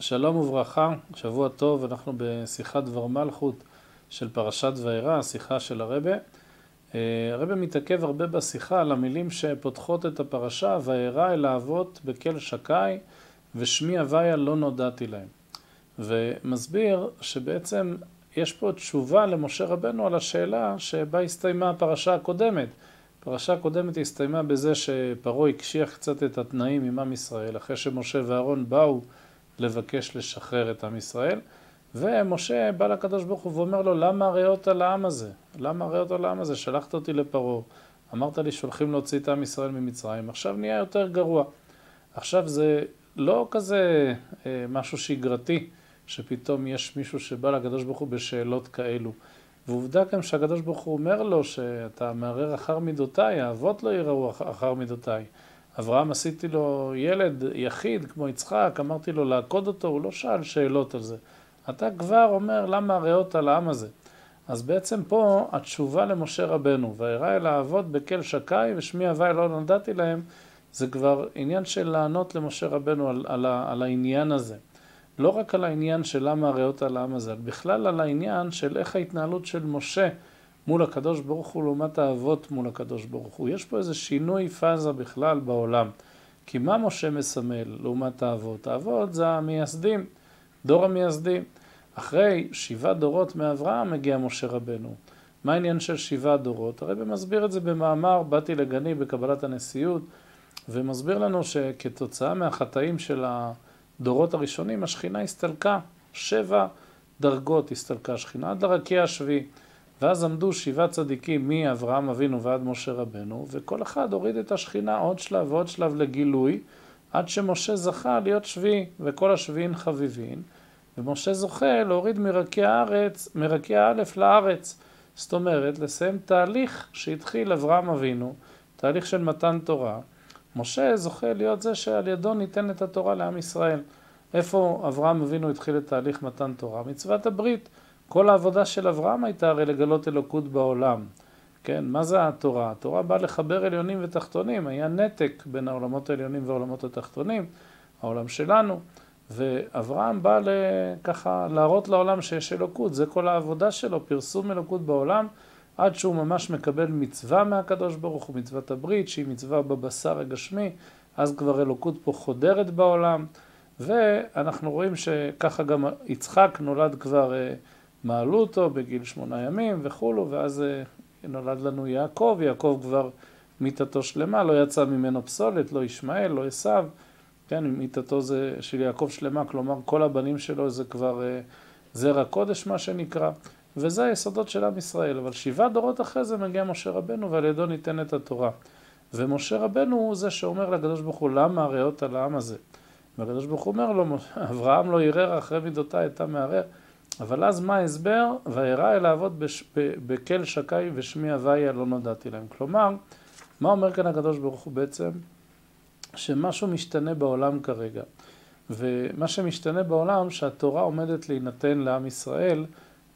שלום וברכה, שבוע טוב, אנחנו בשיחת דבר מלכות של פרשת וירא, שיחה של הרבה. הרבה מתעכב הרבה בשיחה על המילים שפותחות את הפרשה, וירא אל האבות בקל שקי ושמי הוויה לא נודעתי להם. ומסביר שבעצם יש פה תשובה למשה רבנו על השאלה שבה הסתיימה הפרשה הקודמת. הפרשה הקודמת הסתיימה בזה שפרעה הקשיח קצת את התנאים עם עם ישראל, אחרי שמשה ואהרון באו לבקש לשחרר את עם ישראל, ומשה בא לקדוש ברוך הוא ואומר לו, למה הראית לעם הזה? למה הראית לעם הזה? שלחת אותי לפרעה, אמרת לי שולחים להוציא את עם ישראל ממצרים, עכשיו נהיה יותר גרוע. עכשיו זה לא כזה משהו שגרתי, שפתאום יש מישהו שבא לקדוש ברוך הוא בשאלות כאלו. ועובדה גם שהקדוש ברוך הוא אומר לו שאתה מערער אחר מידותיי, האבות לא יראו אחר מידותיי. אברהם עשיתי לו ילד יחיד כמו יצחק, אמרתי לו לעקוד אותו, הוא לא שאל שאלות על זה. אתה כבר אומר למה הראית לעם הזה. אז בעצם פה התשובה למשה רבנו, וירא אל האבות בקל שקי ושמי הוויה לא נודעתי להם, זה כבר עניין של לענות למשה רבנו על העניין הזה. לא רק על העניין של למה הראית לעם הזה, בכלל על העניין של איך ההתנהלות של משה מול הקדוש ברוך הוא לעומת האבות מול הקדוש ברוך הוא. יש פה איזה שינוי פאזה בכלל בעולם. כי מה משה מסמל לעומת האבות? האבות זה המייסדים, דור המייסדים. אחרי 7 דורות מאברהם מגיע משה רבנו. מה העניין של 7 דורות? הרבי מסביר את זה במאמר, באתי לגני בקבלת הנשיאות, ומסביר לנו שכתוצאה מהחטאים של הדורות הראשונים, השכינה הסתלקה, 7 דרגות הסתלקה השכינה, עד לרקיע השביעי. ואז עמדו 7 צדיקים מאברהם אבינו ועד משה רבנו, וכל אחד הוריד את השכינה עוד שלב ועוד שלב לגילוי, עד שמשה זכה להיות שביעי, וכל השביעין חביבין, ומשה זוכה להוריד מרקיע א' לארץ. זאת אומרת, לסיים תהליך שהתחיל אברהם אבינו, תהליך של מתן תורה. משה זוכה להיות זה שעל ידו ניתן את התורה לעם ישראל. איפה אברהם אבינו התחיל את תהליך מתן תורה? מצוות הברית. כל העבודה של אברהם הייתה הרי לגלות אלוקות בעולם. כן, מה זה התורה? התורה באה לחבר עליונים ותחתונים, היה נתק בין העולמות העליונים והעולמות התחתונים, העולם שלנו, ואברהם בא ככה להראות לעולם שיש אלוקות, זה כל העבודה שלו, פרסום אלוקות בעולם, עד שהוא ממש מקבל מצווה מהקדוש ברוך הוא, מצוות הברית, שהיא מצווה בבשר הגשמי, אז כבר אלוקות פה חודרת בעולם, ואנחנו רואים שככה גם יצחק נולד כבר, מעלו אותו בגיל 8 ימים וכולו, ואז נולד לנו יעקב, יעקב כבר מיתתו שלמה, לא יצא ממנו פסולת, לא ישמעאל, לא עשיו, כן, מיתתו זה של יעקב שלמה, כלומר כל הבנים שלו זה כבר זרע קודש מה שנקרא, וזה היסודות של עם ישראל. אבל 7 דורות אחרי זה מגיע משה רבנו ועל ידו ניתן את התורה. ומשה רבנו הוא זה שאומר לקדוש ברוך הוא, למה הראית על העם הזה? והקדוש ברוך הוא אומר לו, אברהם לא ירר אחרי מידותיי, אתה מערער. אבל אז מה ההסבר? וירא אל האבות בקל שקי ושמי הוויה לא נודעתי להם. כלומר, מה אומר כאן הקדוש ברוך הוא בעצם? שמשהו משתנה בעולם כרגע. ומה שמשתנה בעולם, שהתורה עומדת להינתן לעם ישראל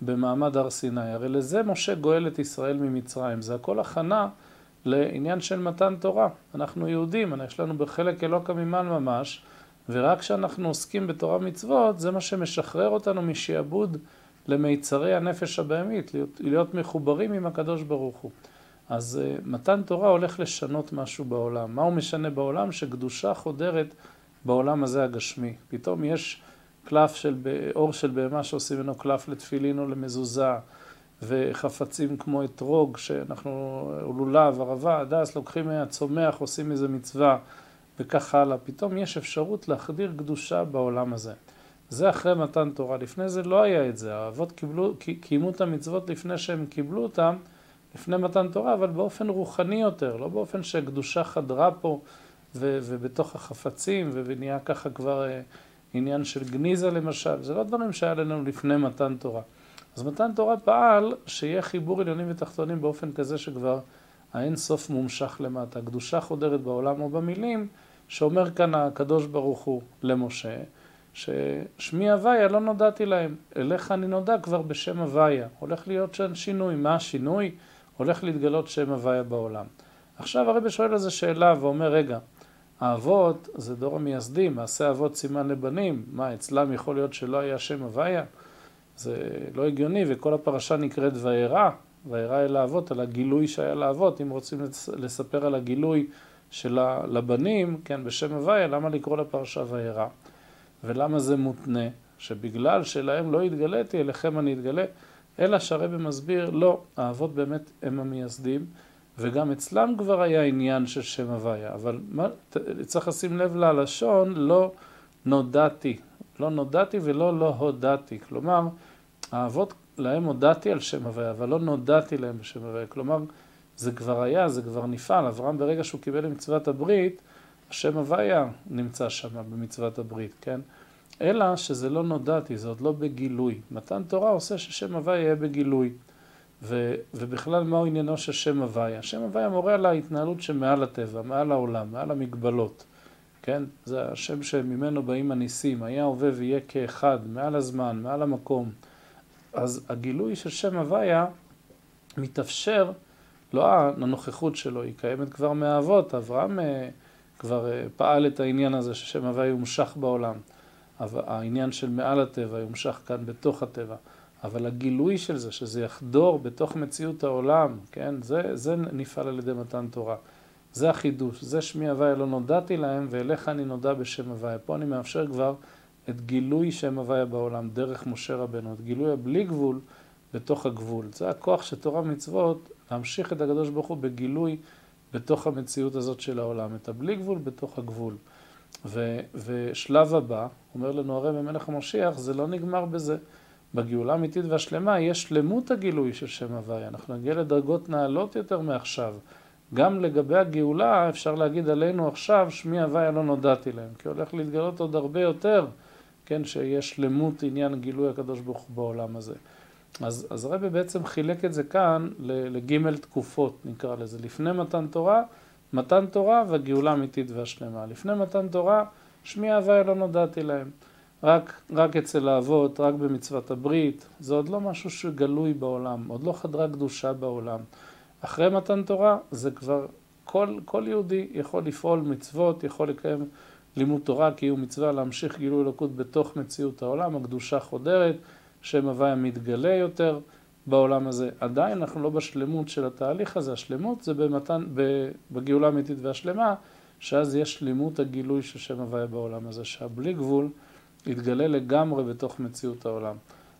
במעמד הר סיני. הרי לזה משה גואל את ישראל ממצרים. זה הכל הכנה לעניין של מתן תורה. אנחנו יהודים, יש לנו בחלק אלוקא ממעל ממש, ורק כשאנחנו עוסקים בתורה מצוות, זה מה שמשחרר אותנו משעבוד למיצרי הנפש הבהמית, להיות מחוברים עם הקדוש ברוך הוא. אז מתן תורה הולך לשנות משהו בעולם. מה הוא משנה בעולם? שקדושה חודרת בעולם הזה הגשמי. פתאום יש קלף של אור של בהמה שעושים ממנו קלף לתפילין או למזוזה, וחפצים כמו אתרוג, שאנחנו, לולב, ערבה, הדס, לוקחים מהצומח, עושים איזה מצווה, וכך הלאה. פתאום יש אפשרות להחדיר קדושה בעולם הזה. זה אחרי מתן תורה. לפני זה לא היה את זה. האבות קיימו את המצוות לפני שהם קיבלו אותם, לפני מתן תורה, אבל באופן רוחני יותר, לא באופן שהקדושה חדרה פה ובתוך החפצים, ונהיה ככה כבר עניין של גניזה למשל. זה לא דברים שהיה לנו לפני מתן תורה. אז מתן תורה פעל שיהיה חיבור עליונים ותחתונים באופן כזה שכבר האין סוף מומשך למטה. הקדושה חודרת בעולם או במילים שאומר כאן הקדוש ברוך הוא למשה, ששמי הוויה לא נודעתי להם, אליך אני נודע כבר בשם הוויה. הולך להיות שם שינוי. מה השינוי? הולך להתגלות שם הוויה בעולם. עכשיו הרבי שואל על זה שאלה ואומר, רגע, האבות זה דור המייסדים, מעשה אבות סימן לבנים, מה אצלם יכול להיות שלא היה שם הוויה? זה לא הגיוני, וכל הפרשה נקראת וירא, וירא אל האבות, על הגילוי שהיה לאבות. אם רוצים לספר על הגילוי של לבנים, כן, בשם הוויה, למה לקרוא לפרשה וירא? ולמה זה מותנה? שבגלל שלהם לא התגליתי, אליכם אני אתגלה, אלא שהרבא מסביר, לא, האבות באמת הם המייסדים, וגם אצלם כבר היה עניין של שם הוויה, אבל צריך לשים לב ללשון, לא נודעתי, לא נודעתי ולא לא הודעתי, כלומר, האבות להם הודעתי על שם הוויה, אבל לא נודעתי להם בשם הוויה, כלומר, זה כבר היה, זה כבר נפעל, אברהם ברגע שהוא קיבל מצוות הברית, השם הוויה נמצא שם במצוות הברית, כן? אלא שזה לא נודעתי, זה עוד לא בגילוי. מתן תורה עושה ששם הוויה יהיה בגילוי. ובכלל מהו עניינו של שם הוויה? שם הוויה מורה על ההתנהלות שמעל הטבע, מעל העולם, מעל המגבלות. כן? זה השם שממנו באים הניסים, היה הווה ויהיה כאחד, מעל הזמן, מעל המקום. אז הגילוי של שם הוויה מתאפשר, לא הנוכחות שלו, היא קיימת כבר מהאבות, אברהם כבר פעל את העניין הזה ששם הוויה יומשך בעולם. העניין של מעל הטבע יומשך כאן בתוך הטבע. אבל הגילוי של זה, שזה יחדור בתוך מציאות העולם, כן? זה נפעל על ידי מתן תורה. זה החידוש, זה שמי הוויה לא נודעתי להם, ואליך אני נודע בשם הוויה. פה אני מאפשר כבר את גילוי שם הוויה בעולם, דרך משה רבנו, את גילוי הבלי גבול בתוך הגבול. זה הכוח של תורה ומצוות, להמשיך את הקדוש ברוך הוא בגילוי בתוך המציאות הזאת של העולם, את הבלי גבול בתוך הגבול. ושלב הבא, אומר לנו הרב מלך המשיח, זה לא נגמר בזה. בגאולה האמיתית והשלמה יש שלמות הגילוי של שם הוויה. אנחנו נגיע לדרגות נעלות יותר מעכשיו. גם לגבי הגאולה אפשר להגיד עלינו עכשיו, שמי הוויה לא נודעתי להם, כי הולך להתגלות עוד הרבה יותר, כן, שיש שלמות עניין גילוי הקדוש ברוך הוא בעולם הזה. אז הרב בעצם חילק את זה כאן לג' תקופות, נקרא לזה. לפני מתן תורה והגאולה האמיתית והשלמה. לפני מתן תורה, שמי הוויה לא נודעתי להם. רק אצל האבות, רק במצוות הברית, זה עוד לא משהו שגלוי בעולם, עוד לא חדרה קדושה בעולם. אחרי מתן תורה, זה כבר כל יהודי יכול לפעול מצוות, יכול לקיים לימוד תורה, כי הוא מצווה להמשיך גילוי אלוקות בתוך מציאות העולם, הקדושה חודרת, שם הוויה מתגלה יותר בעולם הזה. עדיין אנחנו לא בשלמות של התהליך הזה, השלמות זה בגאולה האמיתית והשלמה, שאז יש שלמות הגילוי של שם הוויה בעולם הזה, שהבלי גבול יתגלה לגמרי בתוך מציאות העולם.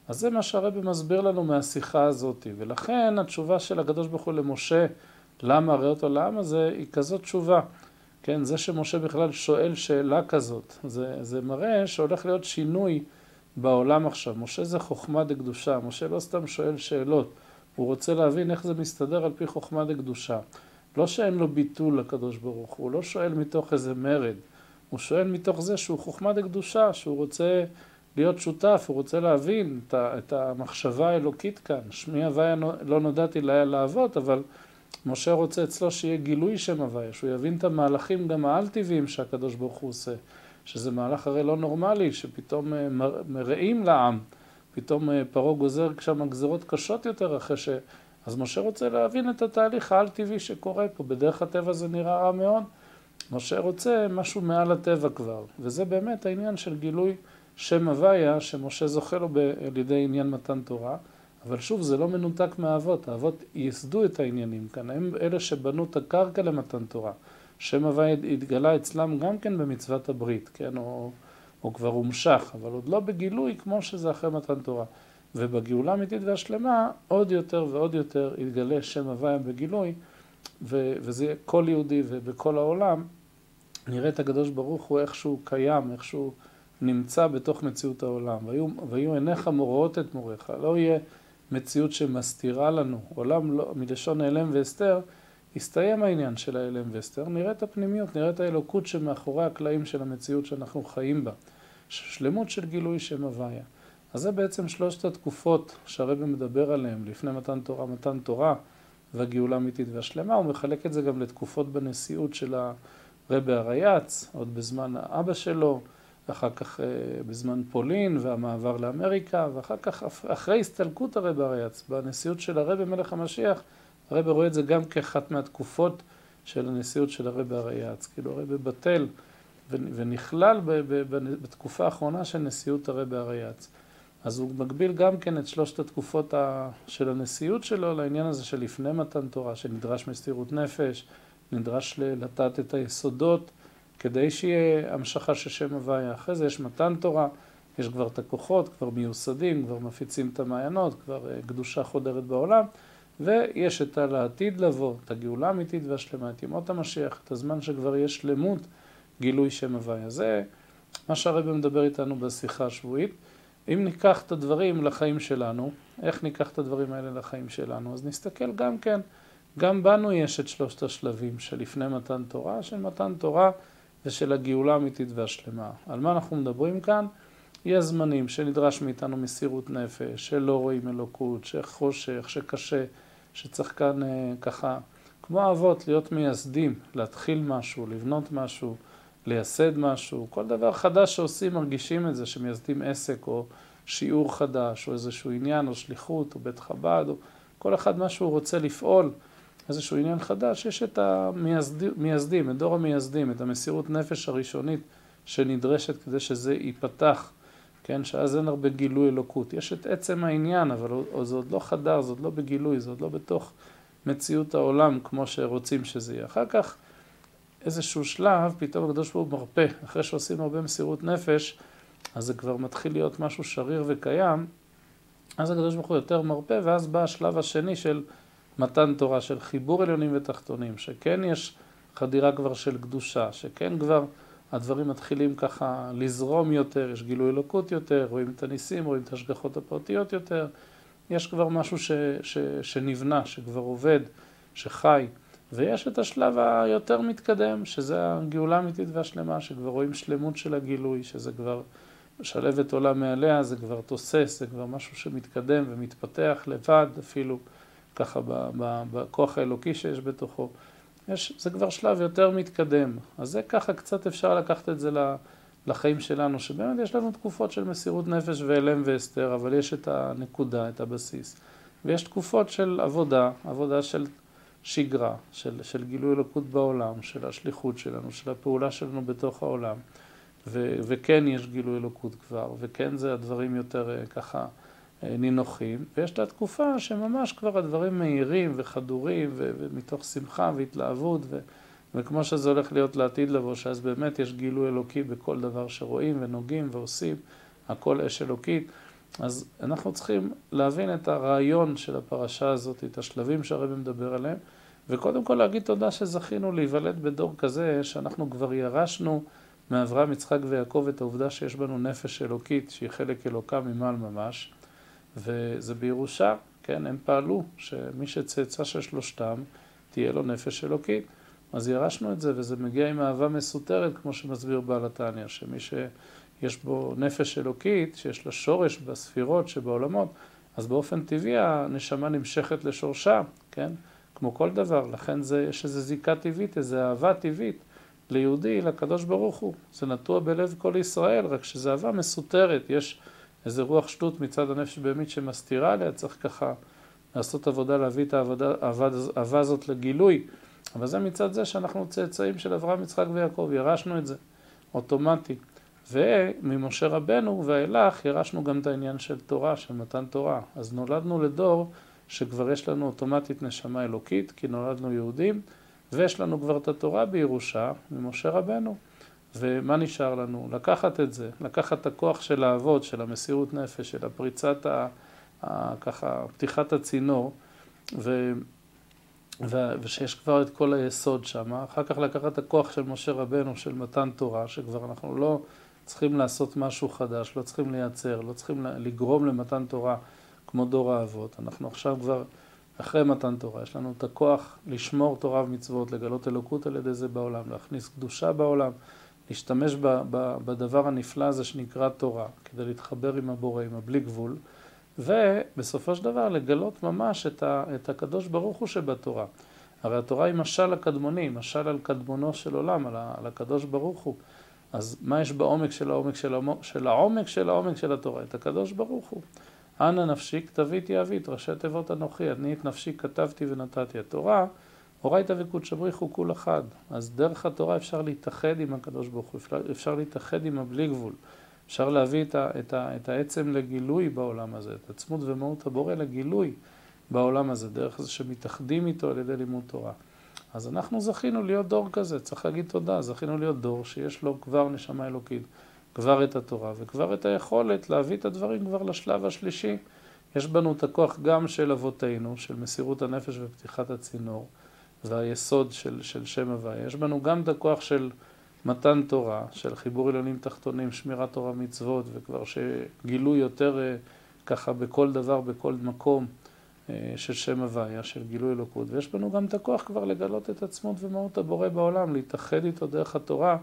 אז זה מה שהרבי מסביר לנו מהשיחה הזאת, ולכן התשובה של הקדוש ברוך הוא למשה, למה הרי אותו לעם הזה, היא כזאת תשובה. כן, זה שמשה בכלל שואל שאלה כזאת, זה מראה שהולך להיות שינוי בעולם עכשיו. משה זה חוכמה דקדושה, משה לא סתם שואל שאלות, הוא רוצה להבין איך זה מסתדר על פי חוכמה דקדושה. לא שאין לו ביטול לקדוש ברוך הוא, הוא לא שואל מתוך איזה מרד, הוא שואל מתוך זה שהוא חוכמה דקדושה, שהוא רוצה להיות שותף, הוא רוצה להבין את המחשבה האלוקית כאן. שמי הוויה לא נודעתי לאבות, אבל משה רוצה אצלו שיהיה גילוי שם הוויה, שהוא יבין את המהלכים גם העל-טבעיים שהקדוש ברוך הוא עושה, שזה מהלך הרי לא נורמלי, שפתאום מראים לעם, פתאום פרעה גוזר שם גזרות קשות יותר אחרי ש... אז משה רוצה להבין את התהליך העל-טבעי שקורה פה, בדרך הטבע זה נראה רע מאוד, משה רוצה משהו מעל הטבע כבר, וזה באמת העניין של גילוי שם הוויה, שמשה זוכה לו על ידי עניין מתן תורה, אבל שוב, זה לא מנותק מהאבות, האבות ייסדו את העניינים כאן, הם אלה שבנו את הקרקע למתן תורה. שם הוויה התגלה אצלם גם כן במצוות הברית, כן, או כבר הומשך, אבל עוד לא בגילוי כמו שזה אחרי מתן תורה. ובגאולה האמיתית והשלמה, עוד יותר ועוד יותר יתגלה שם הוויה בגילוי, וזה יהיה כל יהודי ובכל העולם, נראה את הקדוש ברוך הוא איכשהו קיים, איכשהו נמצא בתוך מציאות העולם. והיו עיניך מוראות את מוריך, לא יהיה מציאות שמסתירה לנו. עולם לא, מלשון העלם והסתר, הסתיים העניין של העלם והסתר, נראה את הפנימיות, נראה את האלוקות שמאחורי הקלעים של המציאות שאנחנו חיים בה. שלמות של גילוי שם הוויה. אז זה בעצם שלושת התקופות שהרבי מדבר עליהן, לפני מתן תורה והגאולה האמיתית והשלמה. הוא מחלק את זה גם לתקופות בנשיאות של הרבי הרייץ, עוד בזמן האבא שלו, ואחר כך בזמן פולין והמעבר לאמריקה, ואחר כך אחרי הסתלקות הרבי הרייץ, בנשיאות של הרבי מלך המשיח, הרבי רואה את זה גם כאחת מהתקופות של הנשיאות של הרבי הריי"צ. כאילו הרבי בטל ונכלל בתקופה האחרונה של נשיאות הרבי הריי"צ. אז הוא מגביל גם כן את שלושת התקופות של הנשיאות שלו לעניין הזה של לפני מתן תורה, שנדרש מסירות נפש, נדרש לטעת את היסודות, כדי שיהיה המשכה של שם הוויה. אחרי זה יש מתן תורה, יש כבר את הכוחות, כבר מיוסדים, כבר מפיצים את המעיינות, כבר קדושה חודרת בעולם, ויש את העתיד לבוא, את הגאולה האמיתית והשלמה, את ימות המשיח, את הזמן שכבר יש שלמות, גילוי שם הוויה. זה מה שהרבי מדבר איתנו בשיחה השבועית. אם ניקח את הדברים לחיים שלנו, איך ניקח את הדברים האלה לחיים שלנו? אז נסתכל גם כן, גם בנו יש את שלושת השלבים של לפני מתן תורה, של מתן תורה ושל הגאולה האמיתית והשלמה. על מה אנחנו מדברים כאן? יש זמנים שנדרש מאיתנו מסירות נפש, שלא רואים אלוקות, שחושך, שקשה, שצריך כאן ככה, כמו אבות, להיות מייסדים, להתחיל משהו, לבנות משהו, לייסד משהו. כל דבר חדש שעושים מרגישים את זה, שמייסדים עסק או שיעור חדש, או איזשהו עניין, או שליחות, או בית חב"ד, או כל אחד מה שהוא רוצה לפעול, איזשהו עניין חדש. יש את המייסדים, את דור המייסדים, את המסירות נפש הראשונית שנדרשת כדי שזה ייפתח, כן? שאז אין הרבה גילוי אלוקות. יש את עצם העניין, אבל זה עוד לא חדר, זה עוד לא בגילוי, זה עוד לא בתוך מציאות העולם כמו שרוצים שזה יהיה. אחר כך איזשהו שלב, פתאום הקדוש ברוך הוא מרפא. אחרי שעושים הרבה מסירות נפש, אז זה כבר מתחיל להיות משהו שריר וקיים, אז הקדוש ברוך הוא יותר מרפא, ואז בא השלב השני של מתן תורה, של חיבור עליונים ותחתונים, שכן יש חדירה כבר של קדושה, שכן כבר הדברים מתחילים ככה לזרום יותר, יש גילוי אלוקות יותר, רואים את הניסים, רואים את ההשגחות הפרטיות יותר, יש כבר משהו שנבנה, שכבר עובד, שחי, ויש את השלב היותר מתקדם, שזה הגאולה האמיתית והשלמה, שכבר רואים שלמות של הגילוי, שזה כבר שלבת עולה מעליה, זה כבר תוסס, זה כבר משהו שמתקדם ומתפתח לבד, אפילו ככה בכוח האלוקי שיש בתוכו. זה כבר שלב יותר מתקדם. אז זה ככה קצת אפשר לקחת את זה לחיים שלנו, שבאמת יש לנו תקופות של מסירות נפש ואלם והסתר, אבל יש את הנקודה, את הבסיס. ויש תקופות של עבודה של שגרה, של גילוי אלוקות בעולם, של השליחות שלנו, של הפעולה שלנו בתוך העולם. וכן יש גילוי אלוקות כבר, וכן זה הדברים יותר ככה נינוחים. ויש את התקופה שממש כבר הדברים מהירים וחדורים, ומתוך שמחה והתלהבות, וכמו שזה הולך להיות לעתיד לבוא, שאז באמת יש גילוי אלוקי בכל דבר שרואים ונוגעים ועושים, הכל אש אלוקית. אז אנחנו צריכים להבין את הרעיון של הפרשה הזאת, את השלבים שהרבי מדבר עליהם, וקודם כל להגיד תודה שזכינו להיוולד בדור כזה, שאנחנו כבר ירשנו מאברהם, יצחק ויעקב את העובדה שיש בנו נפש אלוקית, שהיא חלק אלוקה ממעל ממש, וזה בירושה, כן, הם פעלו, שמי שצאצא של שלושתם, תהיה לו נפש אלוקית. אז ירשנו את זה, וזה מגיע עם אהבה מסותרת, כמו שמסביר בעל התניא, שמי שיש בו נפש אלוקית, שיש לה שורש בספירות שבעולמות, אז באופן טבעי הנשמה נמשכת לשורשה, כן? כמו כל דבר, לכן יש איזו זיקה טבעית, איזו אהבה טבעית ליהודי, לקדוש ברוך הוא. זה נטוע בלב כל ישראל, רק שזו אהבה מסותרת, יש איזו רוח שטות מצד הנפש בהמית שמסתירה עליה, צריך ככה לעשות עבודה, להביא את האהבה הזאת לגילוי. אבל זה מצד זה שאנחנו צאצאים של אברהם, יצחק ויעקב, ירשנו את זה, אוטומטי. וממשה רבנו ואילך ירשנו גם את העניין של תורה, של מתן תורה. אז נולדנו לדור שכבר יש לנו אוטומטית נשמה אלוקית, כי נולדנו יהודים, ויש לנו כבר את התורה בירושה ממשה רבנו. ומה נשאר לנו? לקחת את זה, לקחת את הכוח של האבות, של המסירות נפש, של הפריצת, ככה, פתיחת הצינור, ושיש כבר את כל היסוד שם. אחר כך לקחת את הכוח של משה רבנו, של מתן תורה, שכבר אנחנו לא צריכים לעשות משהו חדש, לא צריכים לייצר, לא צריכים לגרום למתן תורה כמו דור האבות. אנחנו עכשיו כבר אחרי מתן תורה, יש לנו את הכוח לשמור תורה ומצוות, לגלות אלוקות על ידי זה בעולם, להכניס קדושה בעולם, להשתמש בדבר הנפלא הזה שנקרא תורה, כדי להתחבר עם הבורא, עם הבלי גבול, ובסופו של דבר לגלות ממש את הקדוש ברוך הוא שבתורה. הרי התורה היא משל הקדמוני, משל על קדמונו של עולם, על הקדוש ברוך הוא. אז מה יש בעומק של העומק של העומק של התורה? את הקדוש ברוך הוא. אנא נפשי כתביתי אבית, ראשי תיבות אנוכי, אני את נפשי כתבתי ונתתי. התורה אורייתא וקודשא בריך כול אחד. אז דרך התורה אפשר להתאחד עם הקדוש ברוך הוא, אפשר להתאחד עם הבלי גבול. אפשר להביא את העצם לגילוי בעולם הזה, את עצמות ומהות הבורא לגילוי בעולם הזה, דרך זה שמתאחדים איתו על ידי לימוד תורה. אז אנחנו זכינו להיות דור כזה, צריך להגיד תודה, זכינו להיות דור שיש לו כבר נשמה אלוקית, כבר את התורה וכבר את היכולת להביא את הדברים כבר לשלב השלישי. יש בנו את הכוח גם של אבותינו, של מסירות הנפש ופתיחת הצינור, והיסוד של שם הוויה. יש בנו גם את הכוח של מתן תורה, של חיבור עליונים תחתונים, שמירת תורה מצוות, וכבר שגילוי יותר ככה בכל דבר, בכל מקום של שם הוויה, של גילוי אלוקות. ויש בנו גם את הכוח כבר לגלות את עצמות ומהות הבורא בעולם, להתאחד איתו דרך התורה,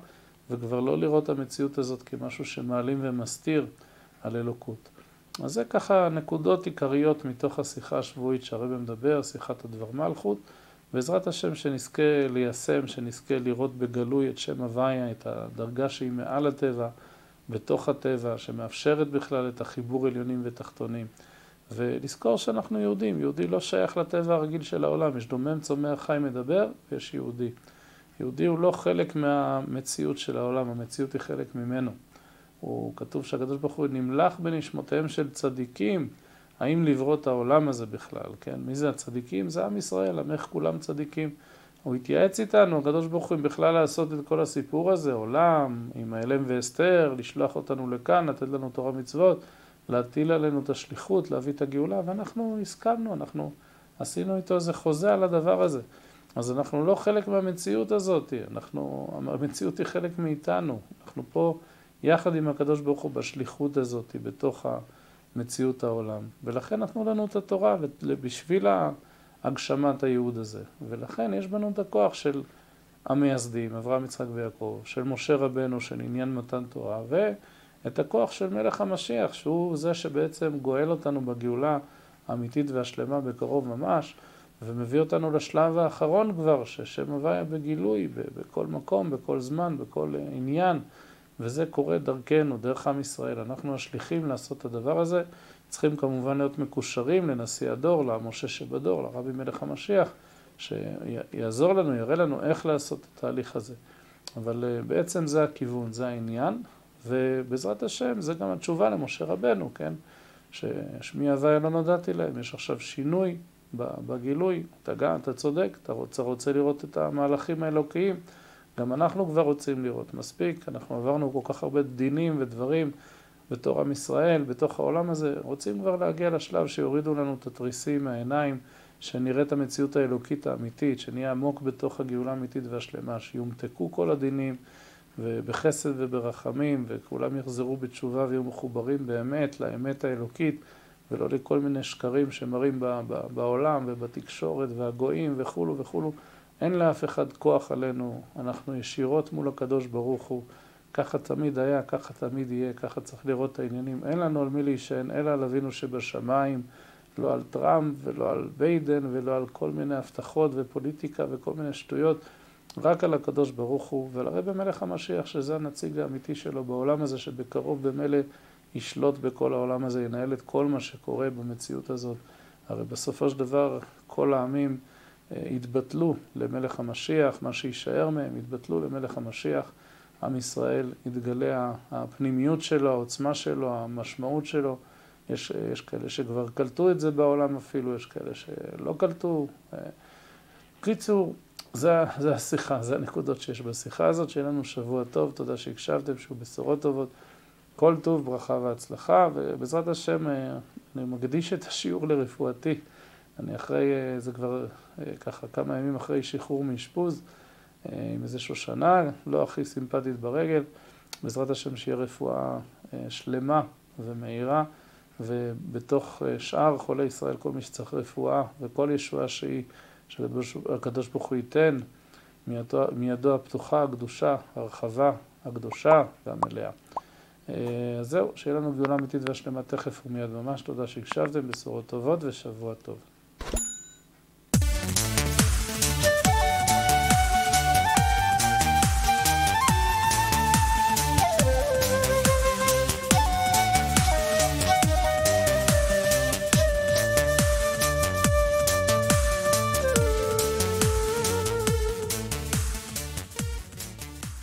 וכבר לא לראות המציאות הזאת כמשהו שמעלים ומסתיר על אלוקות. אז זה ככה נקודות עיקריות מתוך השיחה השבועית שהרבא מדבר, שיחת הדבר מלכות. בעזרת השם שנזכה ליישם, שנזכה לראות בגלוי את שם הוויה, את הדרגה שהיא מעל הטבע, בתוך הטבע, שמאפשרת בכלל את החיבור עליונים ותחתונים. ולזכור שאנחנו יהודים, יהודי לא שייך לטבע הרגיל של העולם, יש דומם, צומח, חי, מדבר, ויש יהודי. יהודי הוא לא חלק מהמציאות של העולם, המציאות היא חלק ממנו. הוא כתוב שהקדוש ברוך הוא נמלך בנשמותיהם של צדיקים, האם לברוא את העולם הזה בכלל, כן? מי זה הצדיקים? זה עם ישראל, עמך כולם צדיקים. הוא התייעץ איתנו, הקדוש ברוך הוא, אם בכלל לעשות את כל הסיפור הזה, עולם, עם האלם ואסתר, לשלוח אותנו לכאן, לתת לנו תורה מצוות, להטיל עלינו את השליחות, להביא את הגאולה, ואנחנו הסכמנו, אנחנו עשינו איתו איזה חוזה על הדבר הזה. אז אנחנו לא חלק מהמציאות הזאת, המציאות היא חלק מאיתנו. אנחנו פה יחד עם הקדוש ברוך הוא בשליחות הזאת, בתוך מציאות העולם. ולכן נתנו לנו את התורה בשביל הגשמת הייעוד הזה. ולכן יש בנו את הכוח של המייסדים, אברהם, יצחק ויעקב, של משה רבנו, של עניין מתן תורה, ואת הכוח של מלך המשיח, שהוא זה שבעצם גואל אותנו בגאולה האמיתית והשלמה בקרוב ממש, ומביא אותנו לשלב האחרון כבר, ששם הוויה בגילוי, בכל מקום, בכל זמן, בכל עניין. וזה קורה דרכנו, דרך עם ישראל. אנחנו השליחים לעשות את הדבר הזה. צריכים כמובן להיות מקושרים לנשיא הדור, למשה שבדור, לרבי מלך המשיח, שיעזור לנו, יראה לנו איך לעשות את התהליך הזה. אבל בעצם זה הכיוון, זה העניין, ובעזרת השם זה גם התשובה למשה רבנו, כן? ששמי הוויה לא נודעתי להם, יש עכשיו שינוי בגילוי, אתה צודק, אתה רוצה לראות את המהלכים האלוקיים, גם אנחנו כבר רוצים לראות, מספיק, אנחנו עברנו כל כך הרבה דינים ודברים בתור עם ישראל, בתוך העולם הזה, רוצים כבר להגיע לשלב שיורידו לנו את התריסים מהעיניים, שנראה את המציאות האלוקית האמיתית, שנהיה עמוק בתוך הגאולה האמיתית והשלמה, שיומתקו כל הדינים ובחסד וברחמים, וכולם יחזרו בתשובה ויהיו מחוברים באמת לאמת האלוקית, ולא לכל מיני שקרים שמראים בעולם ובתקשורת והגויים וכולו וכולו. אין לאף אחד כוח עלינו, אנחנו ישירות מול הקדוש ברוך הוא, ככה תמיד היה, ככה תמיד יהיה, ככה צריך לראות את העניינים. אין לנו על מי להישען, אלא על אבינו שבשמיים, לא על טראמפ ולא על ביידן ולא על כל מיני הבטחות ופוליטיקה וכל מיני שטויות, רק על הקדוש ברוך הוא ועל הרבי מלך המשיח, שזה הנציג האמיתי שלו בעולם הזה, שבקרוב במילא ישלוט בכל העולם הזה, ינהל את כל מה שקורה במציאות הזאת. הרי בסופו של דבר כל העמים התבטלו למלך המשיח, מה שישאר מהם התבטלו למלך המשיח. עם ישראל יתגלה הפנימיות שלו, העוצמה שלו, המשמעות שלו. יש כאלה שכבר קלטו את זה בעולם אפילו, יש כאלה שלא קלטו. קיצור, זה השיחה, זה הנקודות שיש בשיחה הזאת. שיהיה לנו שבוע טוב, תודה שהקשבתם, שהוא בשורות טובות. כל טוב, ברכה והצלחה, ובעזרת השם אני מקדיש את השיעור לרפואתי. אני אחרי, זה כבר ככה כמה ימים אחרי שחרור מאשפוז, עם איזה שושנה, לא הכי סימפטית ברגל. בעזרת השם שיהיה רפואה שלמה ומהירה, ובתוך שאר חולי ישראל, כל מי שצריך רפואה וכל ישועה שהיא, שהקדוש ברוך הוא ייתן, מידו הפתוחה, הקדושה, הרחבה, הקדושה והמלאה. אז זהו, שיהיה לנו גאולה אמיתית והשלמה תכף ומיד ממש. תודה שהקשבתם, בשורות טובות ושבוע טוב.